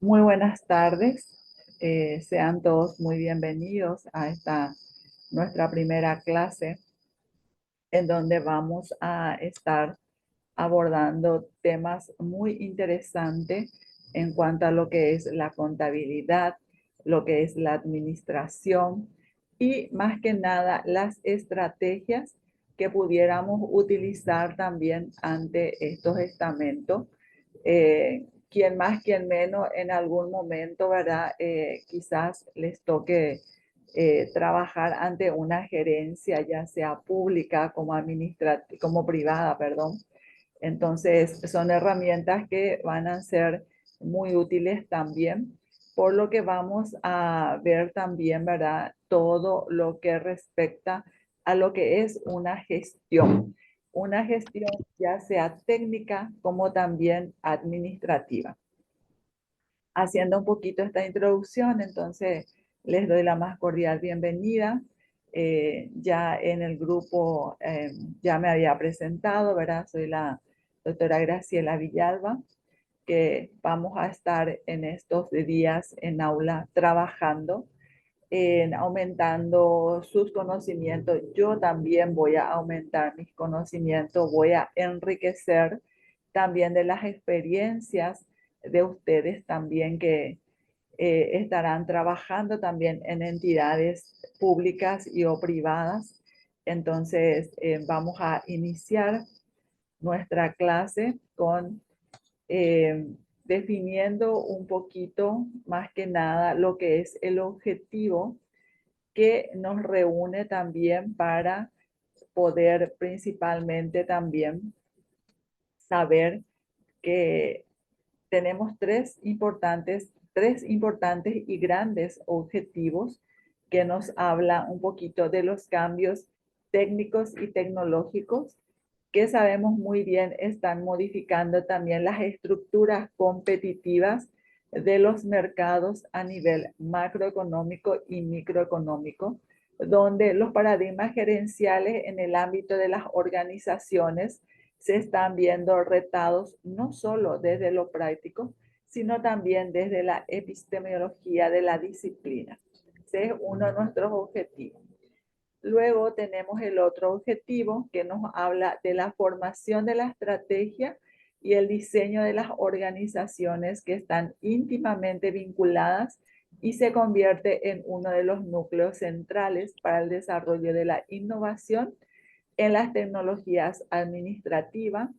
Muy buenas tardes. Sean todos muy bienvenidos a esta nuestra primera clase en donde vamos a estar abordando temas muy interesantes en cuanto a lo que es la contabilidad, lo que es la administración y más que nada las estrategias que pudiéramos utilizar también ante estos estamentos. Quien más, quien menos, en algún momento, ¿verdad? Quizás les toque trabajar ante una gerencia, ya sea pública como administrativa, como privada, perdón. Entonces, son herramientas que van a ser muy útiles también, por lo que vamos a ver también, ¿verdad? Todo lo que respecta a lo que es una gestión ya sea técnica como también administrativa. Haciendo un poquito esta introducción, entonces les doy la más cordial bienvenida. Ya en el grupo ya me había presentado, ¿verdad? Soy la doctora Graciela Villalba, que vamos a estar en estos días en aula trabajando en aumentando sus conocimientos. Yo también voy a aumentar mis conocimientos, voy a enriquecer también de las experiencias de ustedes también que estarán trabajando también en entidades públicas y o privadas. Entonces, vamos a iniciar nuestra clase con eh, definiendo un poquito más que nada lo que es el objetivo que nos reúne también para poder principalmente también saber que tenemos tres importantes y grandes objetivos que nos habla un poquito de los cambios técnicos y tecnológicos que sabemos muy bien están modificando también las estructuras competitivas de los mercados a nivel macroeconómico y microeconómico, donde los paradigmas gerenciales en el ámbito de las organizaciones se están viendo retados no solo desde lo práctico, sino también desde la epistemología de la disciplina. Ese es uno de nuestros objetivos. Luego tenemos el otro objetivo que nos habla de la formación de la estrategia y el diseño de las organizaciones que están íntimamente vinculadas y se convierte en uno de los núcleos centrales para el desarrollo de la innovación en las tecnologías administrativas.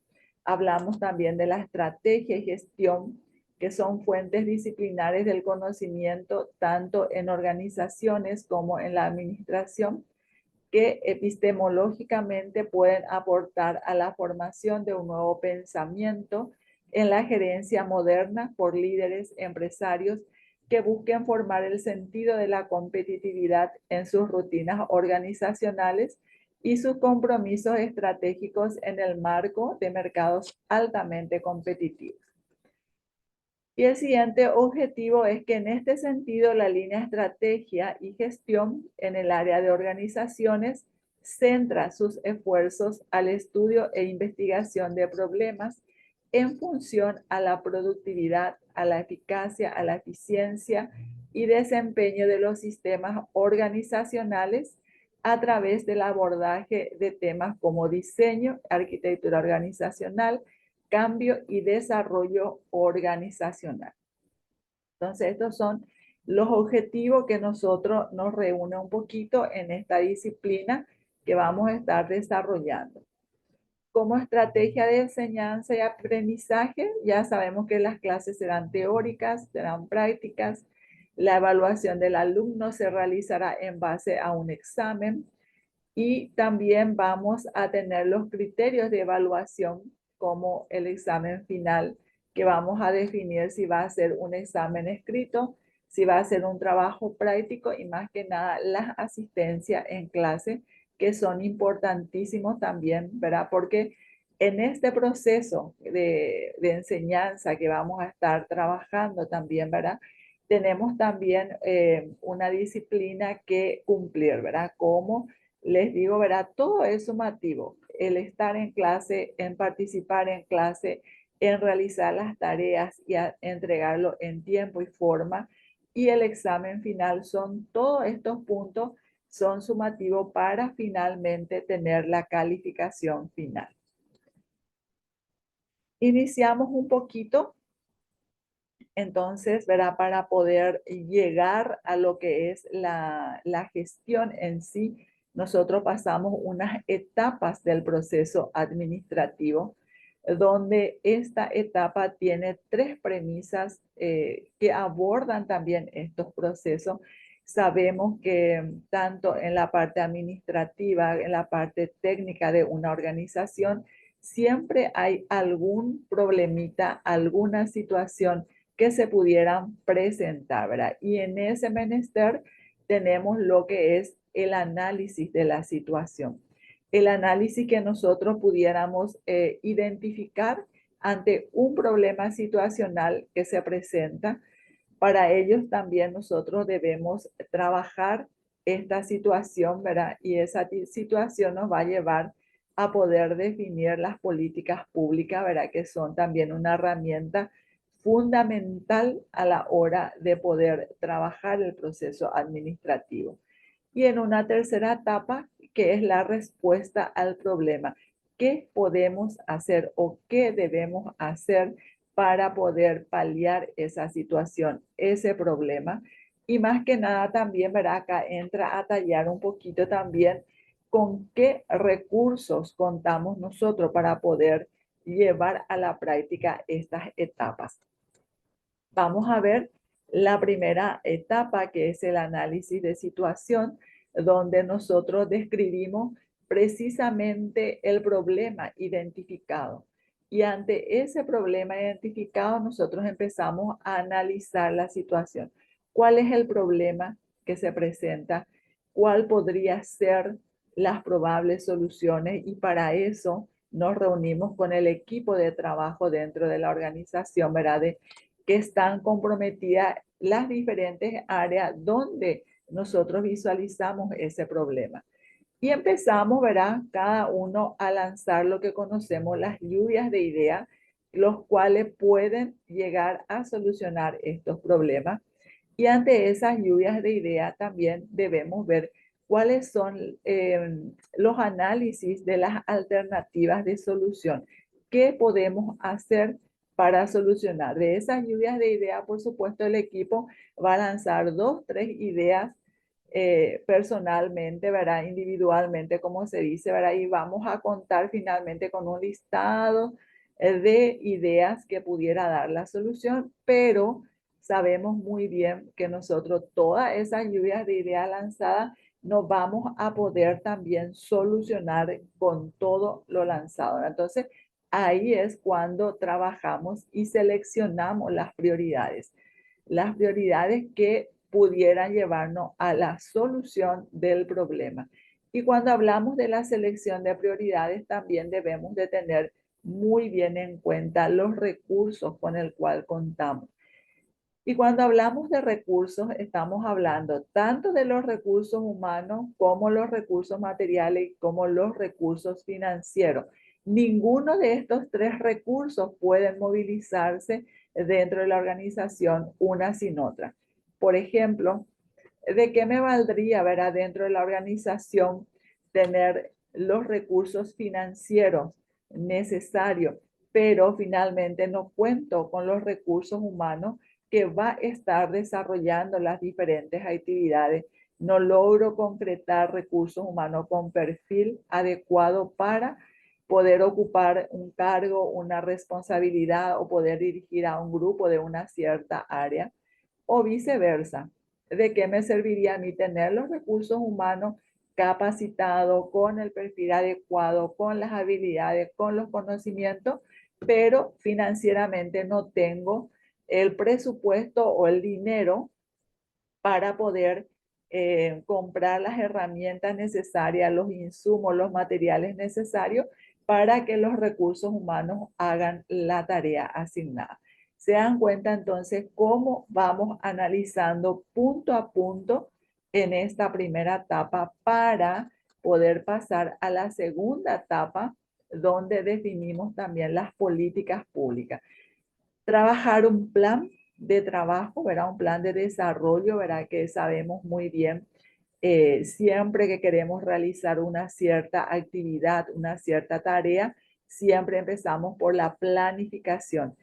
Hablamos también de la estrategia y gestión, que son fuentes disciplinares del conocimiento tanto en organizaciones como en la administración, que epistemológicamente pueden aportar a la formación de un nuevo pensamiento en la gerencia moderna por líderes empresarios que busquen formar el sentido de la competitividad en sus rutinas organizacionales y sus compromisos estratégicos en el marco de mercados altamente competitivos. Y el siguiente objetivo es que en este sentido la línea estrategia y gestión en el área de organizaciones centra sus esfuerzos al estudio e investigación de problemas en función a la productividad, a la eficacia, a la eficiencia y desempeño de los sistemas organizacionales a través del abordaje de temas como diseño, arquitectura organizacional, cambio y desarrollo organizacional. Entonces, estos son los objetivos que nosotros nos reúnen un poquito en esta disciplina que vamos a estar desarrollando. Como estrategia de enseñanza y aprendizaje, ya sabemos que las clases serán teóricas, serán prácticas. La evaluación del alumno se realizará en base a un examen y también vamos a tener los criterios de evaluación como el examen final, que vamos a definir si va a ser un examen escrito, si va a ser un trabajo práctico y más que nada las asistencias en clase, que son importantísimos también, ¿verdad? Porque en este proceso de enseñanza que vamos a estar trabajando también, ¿verdad? Tenemos también una disciplina que cumplir, ¿verdad? Como les digo, ¿verdad? Todo es sumativo. El estar en clase, en participar en clase, en realizar las tareas y a entregarlo en tiempo y forma. Y el examen final son todos estos puntos, son sumativos para finalmente tener la calificación final. Iniciamos un poquito, entonces, ¿verdad? Para poder llegar a lo que es la gestión en sí, nosotros pasamos unas etapas del proceso administrativo, donde esta etapa tiene tres premisas que abordan también estos procesos. Sabemos que tanto en la parte administrativa, en la parte técnica de una organización, siempre hay algún problemita, alguna situación que se pudieran presentar, ¿verdad? Y en ese menester tenemos lo que es el análisis de la situación. El análisis que nosotros pudiéramos identificar ante un problema situacional que se presenta. Para ellos también nosotros debemos trabajar esta situación, ¿verdad? Y esa situación nos va a llevar a poder definir las políticas públicas, ¿verdad? Que son también una herramienta fundamental a la hora de poder trabajar el proceso administrativo. Y en una tercera etapa, que es la respuesta al problema. ¿Qué podemos hacer o qué debemos hacer para poder paliar esa situación, ese problema? Y más que nada también, ¿verdad? Acá entra a tallar un poquito también con qué recursos contamos nosotros para poder llevar a la práctica estas etapas. Vamos a ver la primera etapa, que es el análisis de situación, donde nosotros describimos precisamente el problema identificado. Y ante ese problema identificado, nosotros empezamos a analizar la situación. ¿Cuál es el problema que se presenta? ¿Cuál podría ser las probables soluciones? Y para eso nos reunimos con el equipo de trabajo dentro de la organización, ¿verdad? Que están comprometidas las diferentes áreas donde nosotros visualizamos ese problema. Y empezamos, ¿verdad? Cada uno a lanzar lo que conocemos las lluvias de ideas, los cuales pueden llegar a solucionar estos problemas. Y ante esas lluvias de ideas también debemos ver cuáles son los análisis de las alternativas de solución. ¿Qué podemos hacer para solucionar? De esas lluvias de ideas, por supuesto, el equipo va a lanzar dos, tres ideas personalmente, ¿verdad? Individualmente, como se dice, ¿verdad? Y vamos a contar finalmente con un listado de ideas que pudiera dar la solución, pero sabemos muy bien que nosotros todas esas lluvias de ideas lanzadas no vamos a poder también solucionar con todo lo lanzado. Entonces, ahí es cuando trabajamos y seleccionamos las prioridades. Las prioridades que pudieran llevarnos a la solución del problema. Y cuando hablamos de la selección de prioridades, también debemos de tener muy bien en cuenta los recursos con el cual contamos. Y cuando hablamos de recursos, estamos hablando tanto de los recursos humanos como los recursos materiales, como los recursos financieros. Ninguno de estos tres recursos pueden movilizarse dentro de la organización una sin otra. Por ejemplo, ¿de qué me valdría, ¿verdad? Dentro de la organización tener los recursos financieros necesarios, pero finalmente no cuento con los recursos humanos que va a estar desarrollando las diferentes actividades? No logro concretar recursos humanos con perfil adecuado para poder ocupar un cargo, una responsabilidad o poder dirigir a un grupo de una cierta área, o viceversa. ¿De qué me serviría a mí tener los recursos humanos capacitados, con el perfil adecuado, con las habilidades, con los conocimientos, pero financieramente no tengo el presupuesto o el dinero para poder comprar las herramientas necesarias, los insumos, los materiales necesarios para que los recursos humanos hagan la tarea asignada? Se dan cuenta entonces cómo vamos analizando punto a punto en esta primera etapa para poder pasar a la segunda etapa, donde definimos también las políticas públicas. Trabajar un plan de trabajo, ¿verdad? Un plan de desarrollo, ¿verdad? Que sabemos muy bien, siempre que queremos realizar una cierta actividad, una cierta tarea, siempre empezamos por la planificación.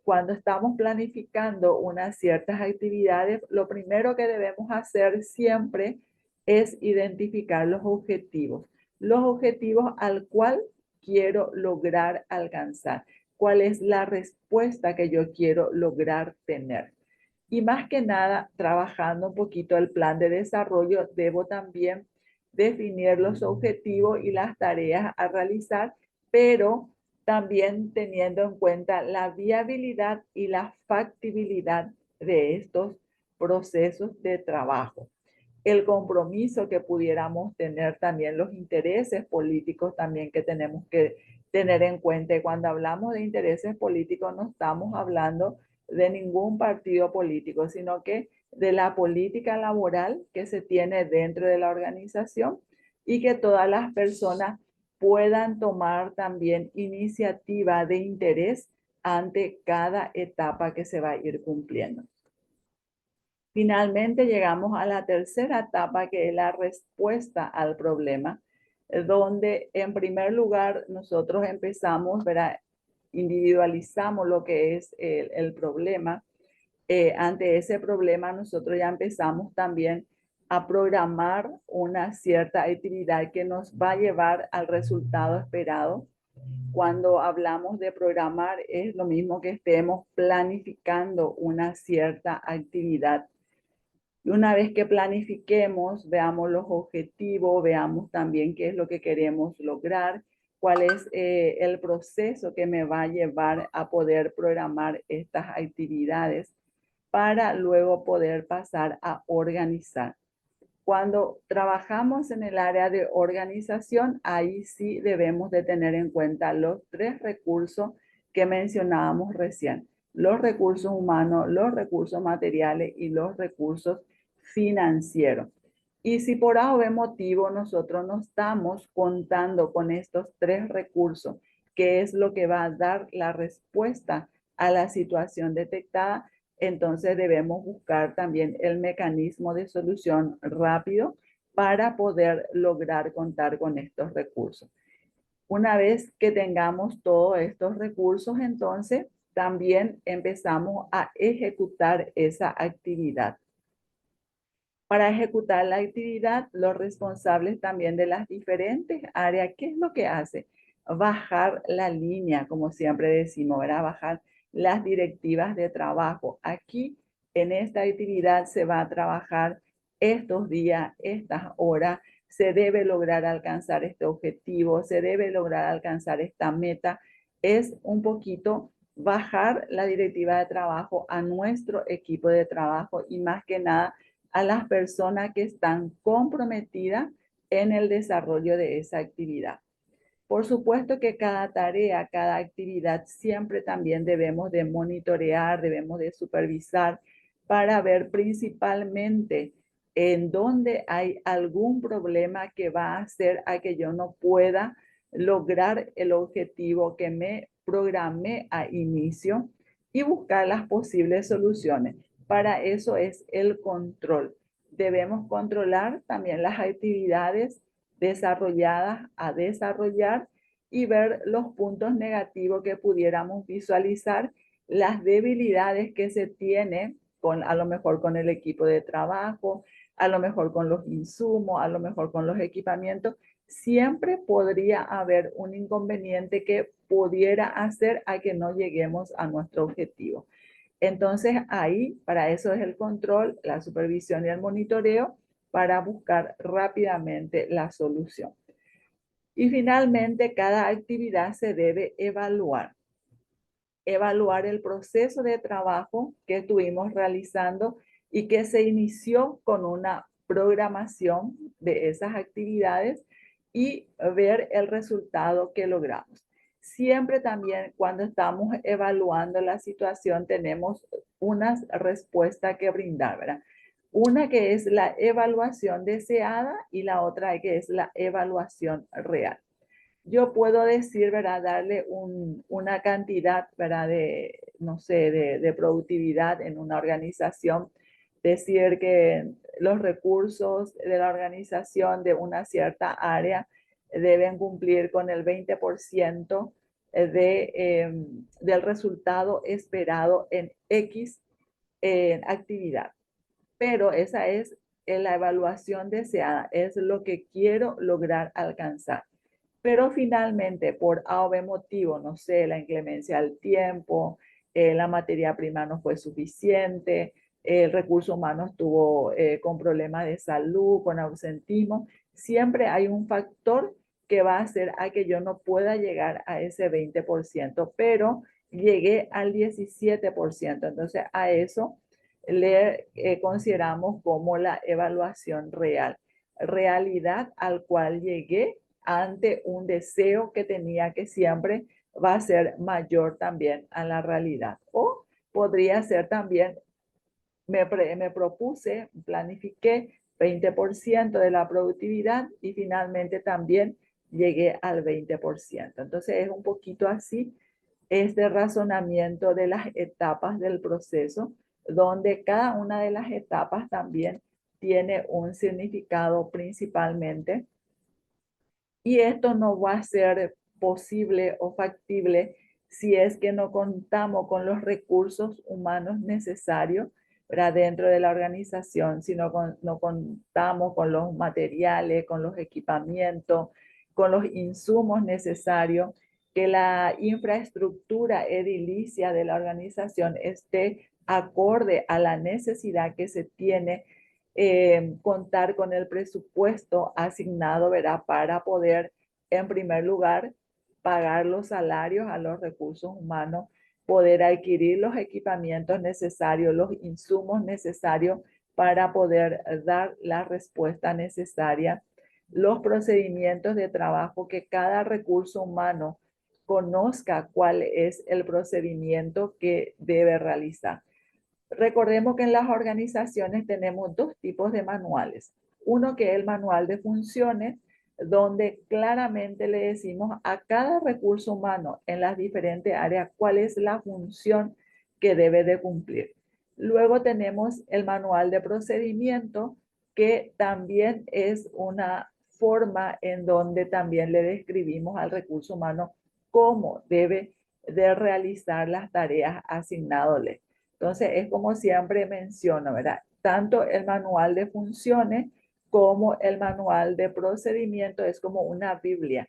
Cuando estamos planificando unas ciertas actividades, lo primero que debemos hacer siempre es identificar los objetivos al cual quiero lograr alcanzar, cuál es la respuesta que yo quiero lograr tener. Y más que nada, trabajando un poquito el plan de desarrollo, debo también definir los objetivos y las tareas a realizar, pero también teniendo en cuenta la viabilidad y la factibilidad de estos procesos de trabajo. El compromiso que pudiéramos tener, también los intereses políticos también que tenemos que tener en cuenta. Y cuando hablamos de intereses políticos no estamos hablando de ningún partido político, sino que de la política laboral que se tiene dentro de la organización y que todas las personas puedan tomar también iniciativa de interés ante cada etapa que se va a ir cumpliendo. Finalmente llegamos a la tercera etapa, que es la respuesta al problema, donde en primer lugar nosotros empezamos, ¿verdad? Individualizamos lo que es el problema. Ante ese problema nosotros ya empezamos también a programar una cierta actividad que nos va a llevar al resultado esperado. Cuando hablamos de programar es lo mismo que estemos planificando una cierta actividad. Y una vez que planifiquemos, veamos los objetivos, veamos también qué es lo que queremos lograr, cuál es el proceso que me va a llevar a poder programar estas actividades para luego poder pasar a organizar. Cuando trabajamos en el área de organización, ahí sí debemos de tener en cuenta los tres recursos que mencionábamos recién: los recursos humanos, los recursos materiales y los recursos financieros. Y si por A o B motivo nosotros no estamos contando con estos tres recursos, que es lo que va a dar la respuesta a la situación detectada, entonces debemos buscar también el mecanismo de solución rápido para poder lograr contar con estos recursos. Una vez que tengamos todos estos recursos, entonces también empezamos a ejecutar esa actividad. Para ejecutar la actividad, los responsables también de las diferentes áreas, ¿qué es lo que hace? Bajar la línea, como siempre decimos, ¿verdad? Bajar las directivas de trabajo. Aquí, en esta actividad, se va a trabajar estos días, estas horas, se debe lograr alcanzar este objetivo, se debe lograr alcanzar esta meta. Es un poquito bajar la directiva de trabajo a nuestro equipo de trabajo y más que nada a las personas que están comprometidas en el desarrollo de esa actividad. Por supuesto que cada tarea, cada actividad siempre también debemos de monitorear, debemos de supervisar para ver principalmente en dónde hay algún problema que va a hacer a que yo no pueda lograr el objetivo que me programé a inicio y buscar las posibles soluciones. Para eso es el control. Debemos controlar también las actividades desarrolladas a desarrollar y ver los puntos negativos que pudiéramos visualizar, las debilidades que se tiene a lo mejor con el equipo de trabajo, a lo mejor con los insumos, a lo mejor con los equipamientos. Siempre podría haber un inconveniente que pudiera hacer a que no lleguemos a nuestro objetivo. Entonces ahí, para eso es el control, la supervisión y el monitoreo, para buscar rápidamente la solución. Y finalmente, cada actividad se debe evaluar. Evaluar el proceso de trabajo que estuvimos realizando y que se inició con una programación de esas actividades y ver el resultado que logramos. Siempre también cuando estamos evaluando la situación tenemos unas respuestas que brindar, ¿verdad? Una que es la evaluación deseada y la otra que es la evaluación real. yo puedo decir, ¿verdad? Darle una cantidad, ¿verdad? De, no sé, de productividad en una organización. Decir que los recursos de la organización de una cierta área deben cumplir con el 20% del resultado esperado en X actividad. Pero esa es la evaluación deseada, es lo que quiero lograr alcanzar. Pero finalmente, por A o B motivo, no sé, la inclemencia del tiempo, la materia prima no fue suficiente, el recurso humano estuvo con problemas de salud, con ausentismo, siempre hay un factor que va a hacer a que yo no pueda llegar a ese 20%, pero llegué al 17%. Entonces, a eso le consideramos como la evaluación real, realidad al cual llegué ante un deseo que tenía que siempre va a ser mayor también a la realidad. O podría ser también, me propuse, planifiqué 20% de la productividad y finalmente también llegué al 20%. Entonces es un poquito así este razonamiento de las etapas del proceso, donde cada una de las etapas también tiene un significado principalmente, y esto no va a ser posible o factible si es que no contamos con los recursos humanos necesarios para dentro de la organización, si no contamos con los materiales, con los equipamientos, con los insumos necesarios, que la infraestructura edilicia de la organización esté acorde a la necesidad que se tiene, contar con el presupuesto asignado, ¿verdad? Para poder, en primer lugar, pagar los salarios a los recursos humanos, poder adquirir los equipamientos necesarios, los insumos necesarios para poder dar la respuesta necesaria, los procedimientos de trabajo, que cada recurso humano conozca cuál es el procedimiento que debe realizar. Recordemos que en las organizaciones tenemos dos tipos de manuales. Uno que es el manual de funciones, donde claramente le decimos a cada recurso humano en las diferentes áreas cuál es la función que debe de cumplir. Luego tenemos el manual de procedimiento, que también es una forma en donde también le describimos al recurso humano cómo debe de realizar las tareas asignadas. Entonces, es como siempre menciono, ¿verdad? Tanto el manual de funciones como el manual de procedimiento es como una Biblia,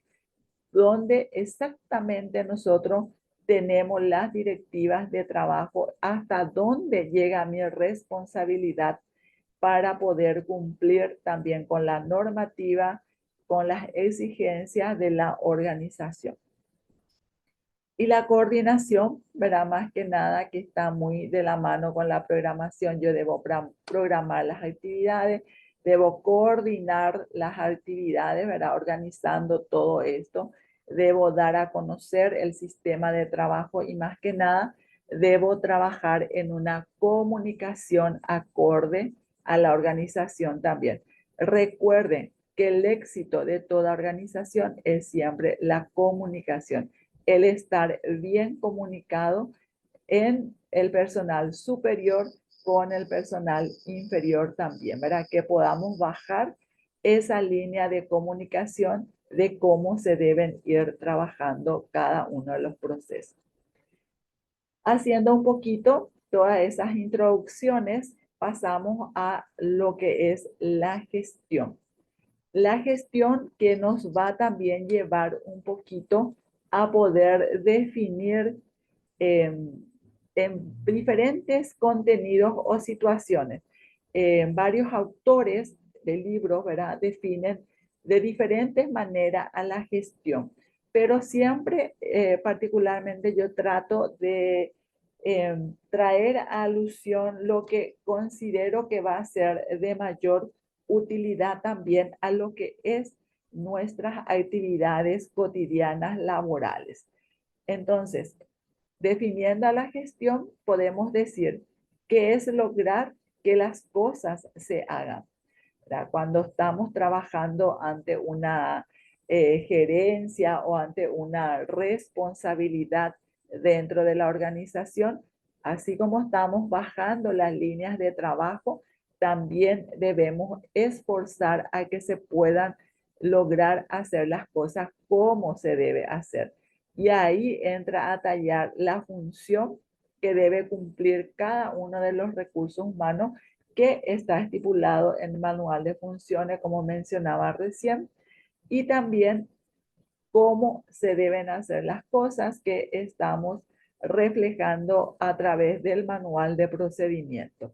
donde exactamente nosotros tenemos las directivas de trabajo, hasta dónde llega mi responsabilidad para poder cumplir también con la normativa, con las exigencias de la organización. Y la coordinación, ¿verdad? Más que nada, que está muy de la mano con la programación. Yo debo programar las actividades, debo coordinar las actividades, ¿verdad? Organizando todo esto. Debo dar a conocer el sistema de trabajo y más que nada, debo trabajar en una comunicación acorde a la organización también. Recuerden que el éxito de toda organización es siempre la comunicación, el estar bien comunicado en el personal superior con el personal inferior también, ¿verdad? Que podamos bajar esa línea de comunicación de cómo se deben ir trabajando cada uno de los procesos. Haciendo un poquito todas esas introducciones, pasamos a lo que es la gestión. La gestión que nos va a también llevar un poquito a poder definir en diferentes contenidos o situaciones. Varios autores de libros, ¿verdad?, definen de diferentes maneras a la gestión, pero siempre, particularmente, yo trato de traer a alusión lo que considero que va a ser de mayor utilidad también a lo que es nuestras actividades cotidianas laborales. Entonces, definiendo la gestión, podemos decir que es lograr que las cosas se hagan, ¿verdad? Cuando estamos trabajando ante una gerencia o ante una responsabilidad dentro de la organización, así como estamos bajando las líneas de trabajo, también debemos esforzar a que se puedan lograr hacer las cosas como se debe hacer. Y ahí entra a tallar la función que debe cumplir cada uno de los recursos humanos que está estipulado en el manual de funciones, como mencionaba recién, y también cómo se deben hacer las cosas que estamos reflejando a través del manual de procedimiento.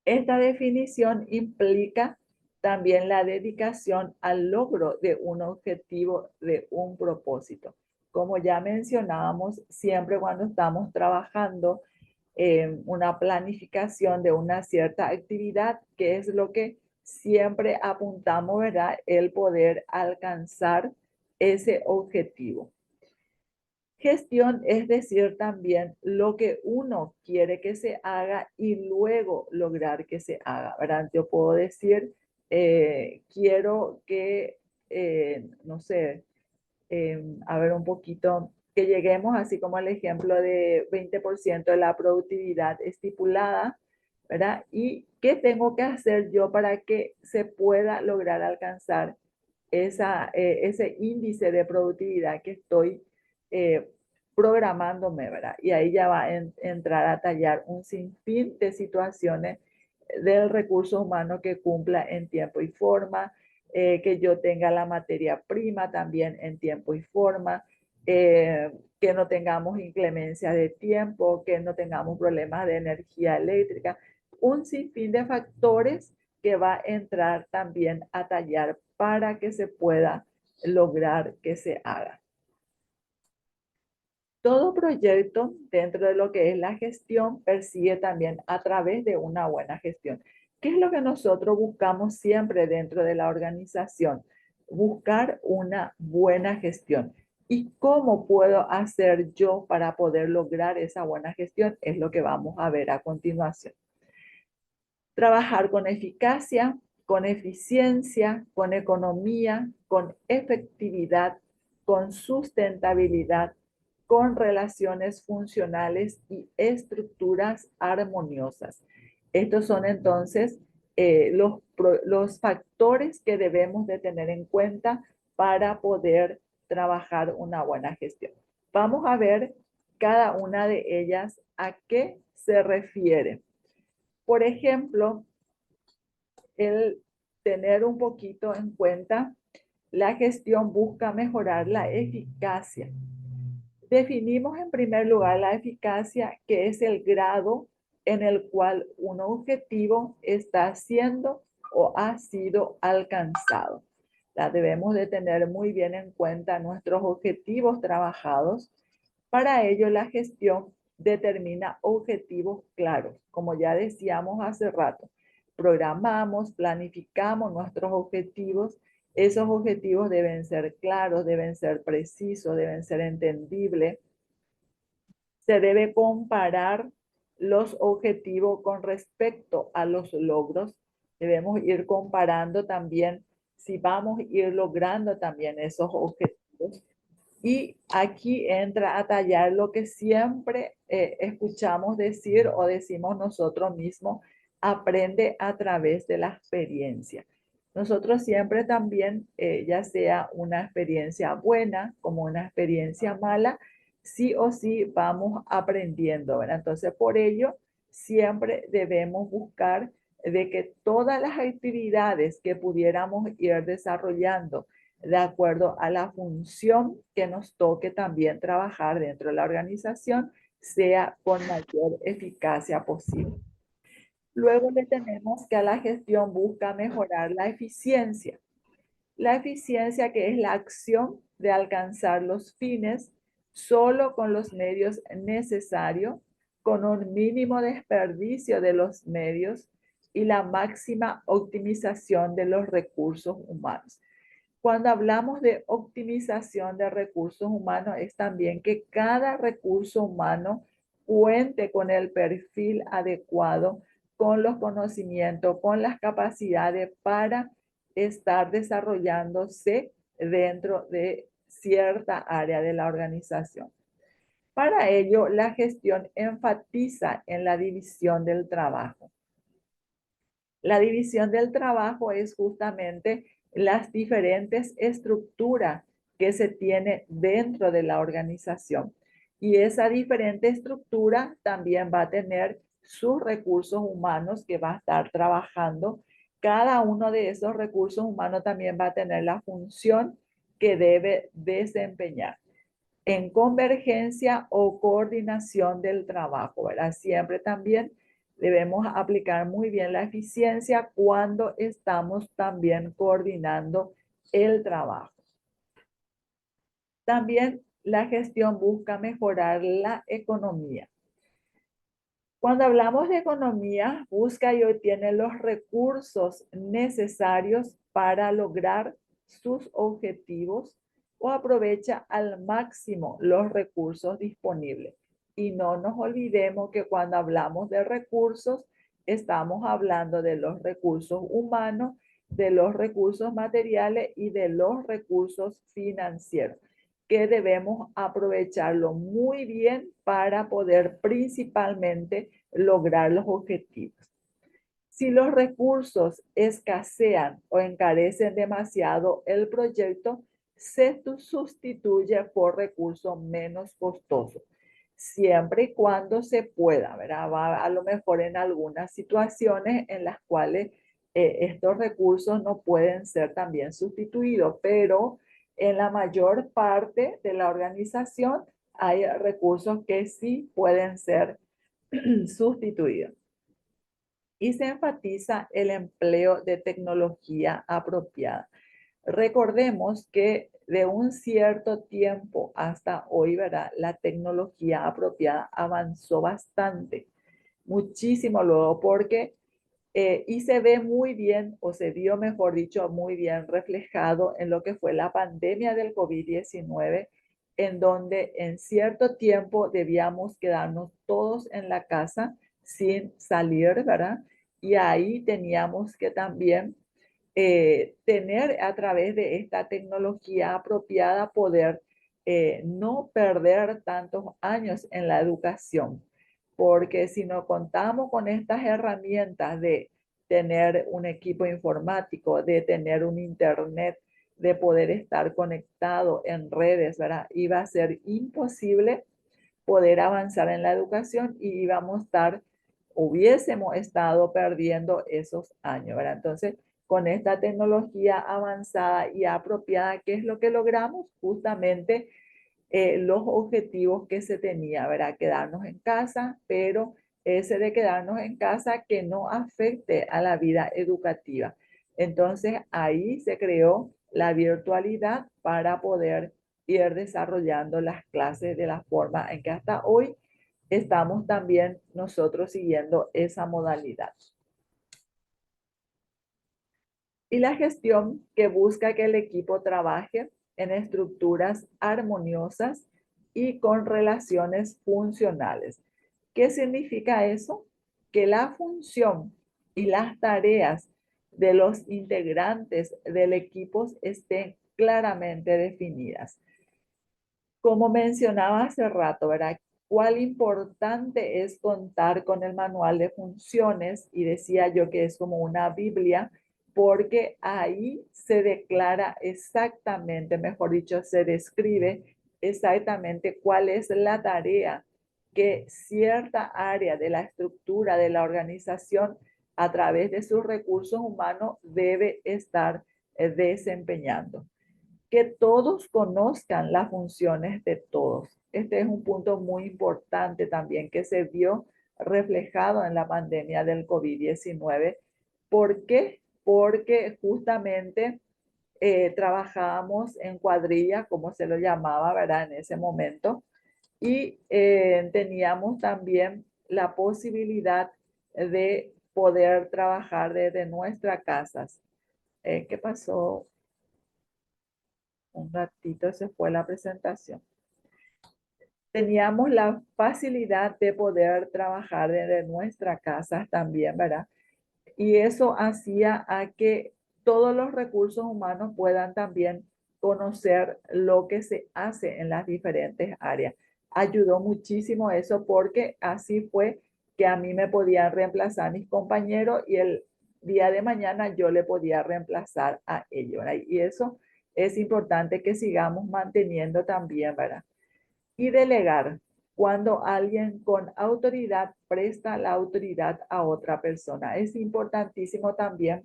Esta definición implica también la dedicación al logro de un objetivo, de un propósito. Como ya mencionábamos, siempre cuando estamos trabajando en una planificación de una cierta actividad, que es lo que siempre apuntamos, ¿verdad? El poder alcanzar ese objetivo. Gestión es decir también lo que uno quiere que se haga y luego lograr que se haga, ¿verdad? Yo puedo decir, quiero que, no sé, a ver un poquito, que lleguemos así como el ejemplo de 20% de la productividad estipulada, ¿verdad? ¿Y qué tengo que hacer yo para que se pueda lograr alcanzar ese índice de productividad que estoy eh, programándome, ¿verdad? Y ahí ya va a entrar a tallar un sinfín de situaciones del recurso humano que cumpla en tiempo y forma, que yo tenga la materia prima también en tiempo y forma, que no tengamos inclemencia de tiempo, que no tengamos problemas de energía eléctrica, un sinfín de factores que va a entrar también a tallar para que se pueda lograr que se haga. Todo proyecto dentro de lo que es la gestión persigue también a través de una buena gestión. ¿Qué es lo que nosotros buscamos siempre dentro de la organización? Buscar una buena gestión. ¿Y cómo puedo hacer yo para poder lograr esa buena gestión? Es lo que vamos a ver a continuación. Trabajar con eficacia, con eficiencia, con economía, con efectividad, con sustentabilidad, con relaciones funcionales y estructuras armoniosas. Estos son entonces los factores que debemos de tener en cuenta para poder trabajar una buena gestión. Vamos a ver cada una de ellas a qué se refiere. Por ejemplo, el tener un poquito en cuenta, la gestión busca mejorar la eficacia. Definimos en primer lugar la eficacia, que es el grado en el cual un objetivo está siendo o ha sido alcanzado. La debemos de tener muy bien en cuenta nuestros objetivos trabajados. Para ello, la gestión determina objetivos claros. Como ya decíamos hace rato, programamos, planificamos nuestros objetivos. Esos objetivos deben ser claros, deben ser precisos, deben ser entendibles. Se debe comparar los objetivos con respecto a los logros. Debemos ir comparando también si vamos a ir logrando también esos objetivos. Y aquí entra a tallar lo que siempre escuchamos decir o decimos nosotros mismos, aprende a través de la experiencia. Nosotros siempre también, ya sea una experiencia buena como una experiencia mala, sí o sí vamos aprendiendo, ¿verdad? Entonces, por ello, siempre debemos buscar de que todas las actividades que pudiéramos ir desarrollando de acuerdo a la función que nos toque también trabajar dentro de la organización, sea con mayor eficacia posible. Luego le tenemos que a la gestión busca mejorar la eficiencia. La eficiencia, que es la acción de alcanzar los fines solo con los medios necesarios, con un mínimo desperdicio de los medios y la máxima optimización de los recursos humanos. Cuando hablamos de optimización de recursos humanos, es también que cada recurso humano cuente con el perfil adecuado, con los conocimientos, con las capacidades para estar desarrollándose dentro de cierta área de la organización. Para ello, la gestión enfatiza en la división del trabajo. La división del trabajo es justamente las diferentes estructuras que se tiene dentro de la organización. Y esa diferente estructura también va a tener sus recursos humanos que va a estar trabajando. Cada uno de esos recursos humanos también va a tener la función que debe desempeñar en convergencia o coordinación del trabajo, ¿verdad? Siempre también debemos aplicar muy bien la eficiencia cuando estamos también coordinando el trabajo. También la gestión busca mejorar la economía. Cuando hablamos de economía, busca y obtiene los recursos necesarios para lograr sus objetivos o aprovecha al máximo los recursos disponibles. Y no nos olvidemos que cuando hablamos de recursos, estamos hablando de los recursos humanos, de los recursos materiales y de los recursos financieros, que debemos aprovecharlo muy bien para poder principalmente lograr los objetivos. Si los recursos escasean o encarecen demasiado el proyecto, se sustituye por recursos menos costosos, siempre y cuando se pueda, ¿verdad? Va a lo mejor en algunas situaciones en las cuales estos recursos no pueden ser también sustituidos, pero en la mayor parte de la organización hay recursos que sí pueden ser sustituidos. Y se enfatiza el empleo de tecnología apropiada. Recordemos que de un cierto tiempo hasta hoy, ¿verdad? La tecnología apropiada avanzó bastante, muchísimo luego, porque y se ve muy bien, o se vio, mejor dicho, muy bien reflejado en lo que fue la pandemia del COVID-19, en donde en cierto tiempo debíamos quedarnos todos en la casa sin salir, ¿verdad? Y ahí teníamos que también tener a través de esta tecnología apropiada poder no perder tantos años en la educación, porque si no contamos con estas herramientas de tener un equipo informático, de tener un internet, de poder estar conectado en redes, ¿verdad? Iba a ser imposible poder avanzar en la educación y íbamos a estar, hubiésemos estado perdiendo esos años, ¿verdad? Entonces, con esta tecnología avanzada y apropiada, ¿qué es lo que logramos? Justamente los objetivos que se tenía, ¿verdad? Quedarnos en casa, pero ese de quedarnos en casa que no afecte a la vida educativa. Entonces ahí se creó la virtualidad para poder ir desarrollando las clases de la forma en que hasta hoy estamos también nosotros siguiendo esa modalidad. Y la gestión que busca que el equipo trabaje en estructuras armoniosas y con relaciones funcionales. ¿Qué significa eso? Que la función y las tareas de los integrantes del equipo estén claramente definidas. Como mencionaba hace rato, ¿verdad? Cuál importante es contar con el manual de funciones, y decía yo que es como una Biblia, porque ahí se declara exactamente, mejor dicho, se describe exactamente cuál es la tarea que cierta área de la estructura de la organización a través de sus recursos humanos debe estar desempeñando. Que todos conozcan las funciones de todos. Este es un punto muy importante también que se vio reflejado en la pandemia del COVID-19. ¿Por qué? Porque justamente trabajábamos en cuadrilla, como se lo llamaba, ¿verdad? En ese momento. Y teníamos también la posibilidad de poder trabajar desde nuestras casas. ¿Qué pasó? Un ratito se fue la presentación. Teníamos la facilidad de poder trabajar desde nuestra casa también, ¿verdad? Y eso hacía a que todos los recursos humanos puedan también conocer lo que se hace en las diferentes áreas. Ayudó muchísimo eso porque así fue que a mí me podían reemplazar mis compañeros y el día de mañana yo le podía reemplazar a ellos, ¿verdad? Y eso es importante que sigamos manteniendo también, ¿verdad? Y delegar, cuando alguien con autoridad presta la autoridad a otra persona. Es importantísimo también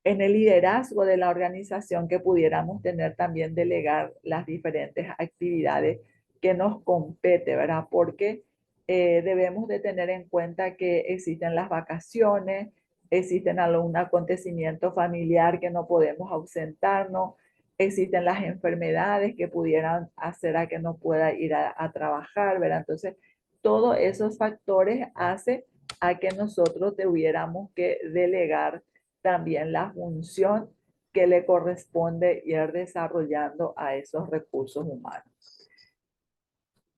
en el liderazgo de la organización que pudiéramos tener también delegar las diferentes actividades que nos compete, ¿verdad? Porque debemos de tener en cuenta que existen las vacaciones, existen algún acontecimiento familiar que no podemos ausentarnos, existen las enfermedades que pudieran hacer a que no pueda ir a trabajar, ¿verdad? Entonces, todos esos factores hacen a que nosotros tuviéramos que delegar también la función que le corresponde ir desarrollando a esos recursos humanos.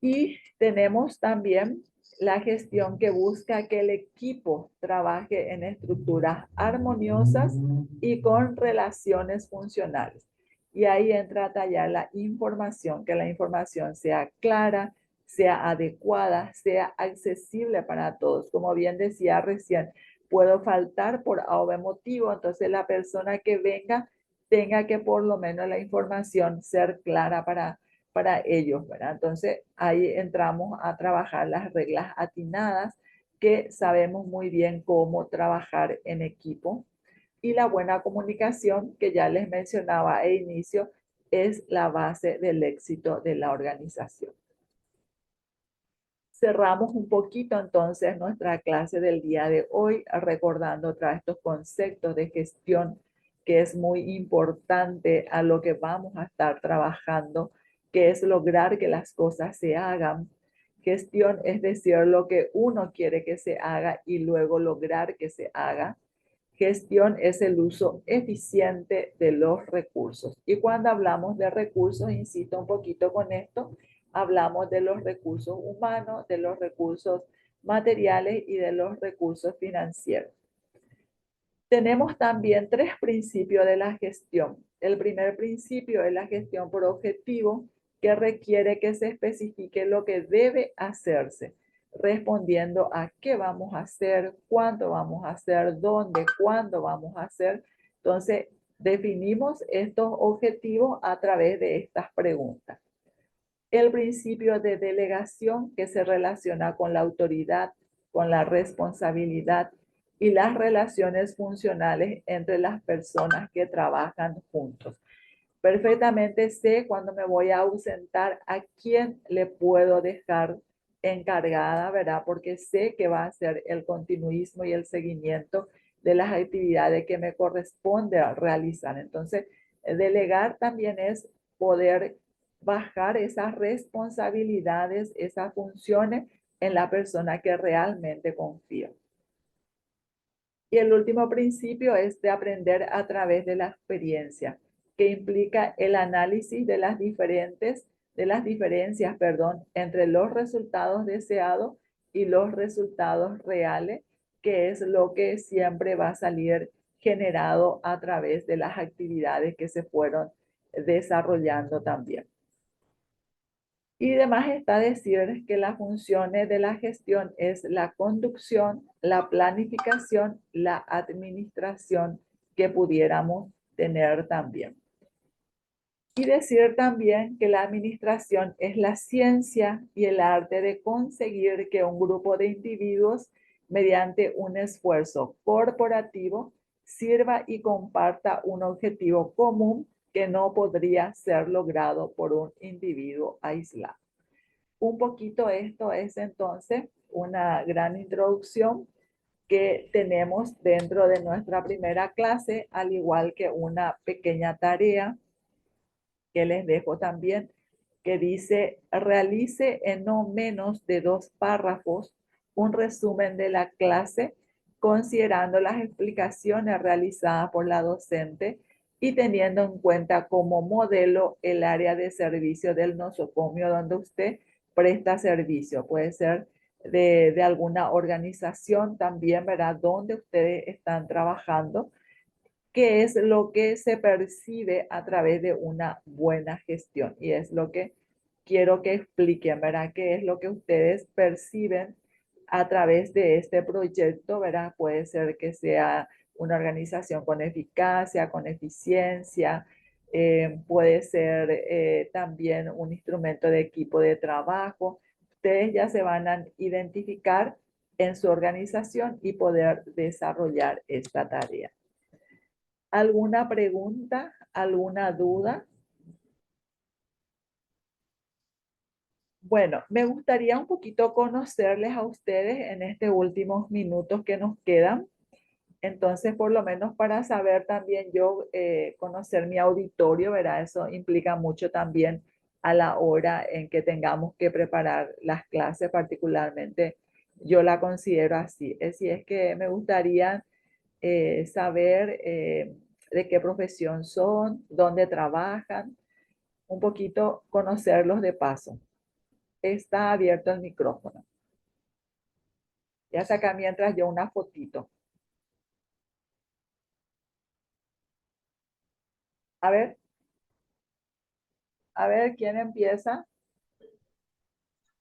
Y tenemos también la gestión que busca que el equipo trabaje en estructuras armoniosas y con relaciones funcionales. Y ahí entra a tallar la información, que la información sea clara, sea adecuada, sea accesible para todos. Como bien decía recién, puedo faltar por A o B motivo, entonces la persona que venga tenga que por lo menos la información ser clara para ellos, ¿verdad? Entonces ahí entramos a trabajar las reglas atinadas que sabemos muy bien cómo trabajar en equipo, y la buena comunicación que ya les mencionaba al inicio es la base del éxito de la organización. Cerramos un poquito entonces nuestra clase del día de hoy recordando otra estos conceptos de gestión que es muy importante a lo que vamos a estar trabajando, que es lograr que las cosas se hagan. Gestión es decir, lo que uno quiere que se haga y luego lograr que se haga. Gestión es el uso eficiente de los recursos. Y cuando hablamos de recursos, insisto un poquito con esto, hablamos de los recursos humanos, de los recursos materiales y de los recursos financieros. Tenemos también tres principios de la gestión. El primer principio es la gestión por objetivo, que requiere que se especifique lo que debe hacerse, respondiendo a qué vamos a hacer, cuánto vamos a hacer, dónde, cuándo vamos a hacer. Entonces, definimos estos objetivos a través de estas preguntas. El principio de delegación, que se relaciona con la autoridad, con la responsabilidad y las relaciones funcionales entre las personas que trabajan juntos. Perfectamente sé cuando me voy a ausentar a quién le puedo dejar encargada, ¿verdad? Porque sé que va a ser el continuismo y el seguimiento de las actividades que me corresponde realizar. Entonces, delegar también es poder bajar esas responsabilidades, esas funciones en la persona que realmente confío. Y el último principio es de aprender a través de la experiencia, que implica el análisis de las diferencias, entre los resultados deseados y los resultados reales, que es lo que siempre va a salir generado a través de las actividades que se fueron desarrollando también. Y además está decir que las funciones de la gestión es la conducción, la planificación, la administración que pudiéramos tener también. Y decir también que la administración es la ciencia y el arte de conseguir que un grupo de individuos, mediante un esfuerzo corporativo, sirva y comparta un objetivo común que no podría ser logrado por un individuo aislado. Un poquito esto es entonces una gran introducción que tenemos dentro de nuestra primera clase, al igual que una pequeña tarea que les dejo también, que dice: realice en no menos de 2 párrafos un resumen de la clase, considerando las explicaciones realizadas por la docente y teniendo en cuenta como modelo el área de servicio del nosocomio donde usted presta servicio. Puede ser de alguna organización también, ¿verdad? Donde ustedes están trabajando. qué es lo que se percibe a través de una buena gestión. Y es lo que quiero que expliquen, ¿verdad? ¿Qué es lo que ustedes perciben a través de este proyecto, ¿verdad? Puede ser que sea una organización con eficacia, con eficiencia, puede ser también un instrumento de equipo de trabajo. Ustedes ya se van a identificar en su organización y poder desarrollar esta tarea. ¿Alguna pregunta? ¿Alguna duda? Bueno, me gustaría un poquito conocerles a ustedes en estos últimos minutos que nos quedan. Entonces, por lo menos para saber también yo conocer mi auditorio, ¿verdad? Eso implica mucho también a la hora en que tengamos que preparar las clases, particularmente yo la considero así. Es decir, es que me gustaría saber de qué profesión son, dónde trabajan, un poquito conocerlos de paso. Está abierto el micrófono. Ya saca mientras yo una fotito. A ver, a ver, ¿quién empieza?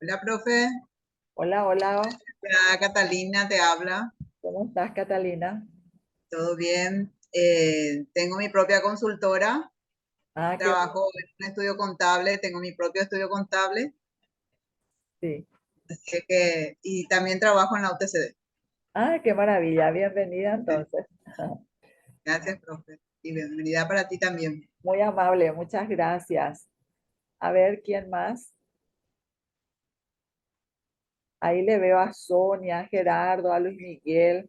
Hola, profe. Hola, hola. Hola, Catalina te habla. ¿Cómo estás, Catalina? ¿Todo bien? Tengo mi propia consultora. Ah, qué Trabajo en un estudio contable. Tengo mi propio estudio contable. sí. Y también trabajo en la UTCD. Ah, qué maravilla. Bienvenida entonces. Gracias, profe. Y bienvenida para ti también. Muy amable, muchas gracias. A ver, ¿quién más? Ahí le veo a Sonia, a Gerardo, a Luis Miguel.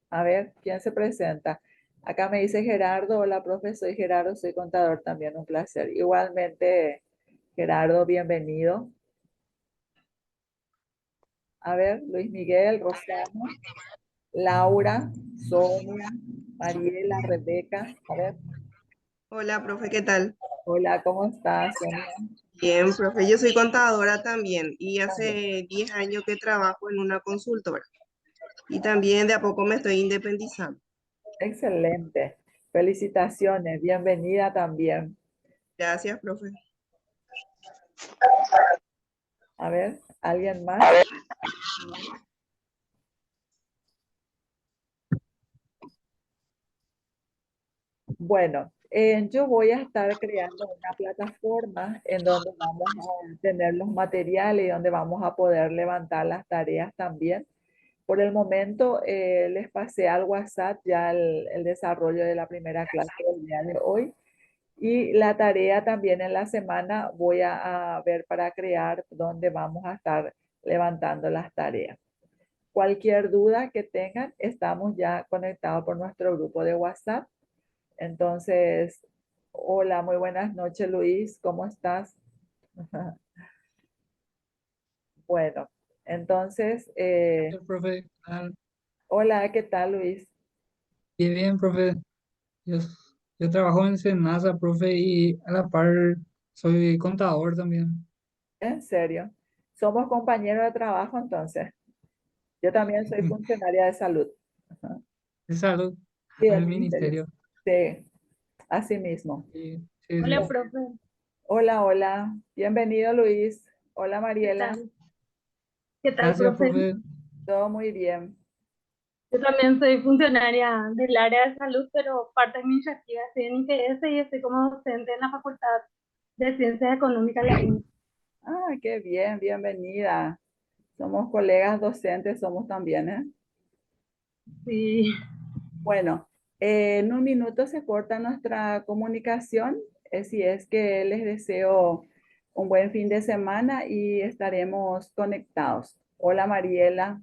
A ver, ¿quién se presenta? Acá me dice Gerardo, hola, profe, soy Gerardo, soy contador también, un placer. Igualmente, Gerardo, bienvenido. A ver, Luis Miguel, Rosana, Laura, Sonia, Mariela, Rebeca. A ver, Hola, profe, ¿qué tal? hola, ¿cómo estás, Sonia? Bien, profe, yo soy contadora también y También. hace 10 años que trabajo en una consultora y también de a poco me estoy independizando. Excelente. Felicitaciones, bienvenida también. Gracias, profe. A ver, ¿alguien más? Bueno, yo voy a estar creando una plataforma en donde vamos a tener los materiales y donde vamos a poder levantar las tareas también. Por el momento, les pasé al WhatsApp ya el desarrollo de la primera clase del día de hoy. Y la tarea también en la semana voy a ver para crear donde vamos a estar levantando las tareas. Cualquier duda que tengan, estamos ya conectados por nuestro grupo de WhatsApp. Entonces, hola, muy buenas noches, Luis, ¿cómo estás? Bueno, entonces, Profe, hola, ¿qué tal, Luis? bien, bien, profe. Yo, yo trabajo en Senasa, profe, y a la par soy contador también. ¿En serio? Somos compañeros de trabajo, entonces. Yo también soy funcionaria de salud. Ajá. De salud, Sí, en del el ministerio. ministerio. Sí, así mismo. Sí, sí, Hola, sí. profe, Hola, hola. Bienvenido, Luis. Hola, ¿qué Mariela. tal? ¿Qué tal, Gracias, profe? profe. Todo muy bien. Yo también soy funcionaria del área de salud, pero parte administrativa, estoy en IPS y estoy como docente en la Facultad de Ciencias Económicas de la UNI. Ah, qué bien, bienvenida. Somos colegas docentes, somos también, ¿eh? Sí, Bueno, en un minuto se corta nuestra comunicación. Si es que les deseo un buen fin de semana y estaremos conectados. Hola, Mariela.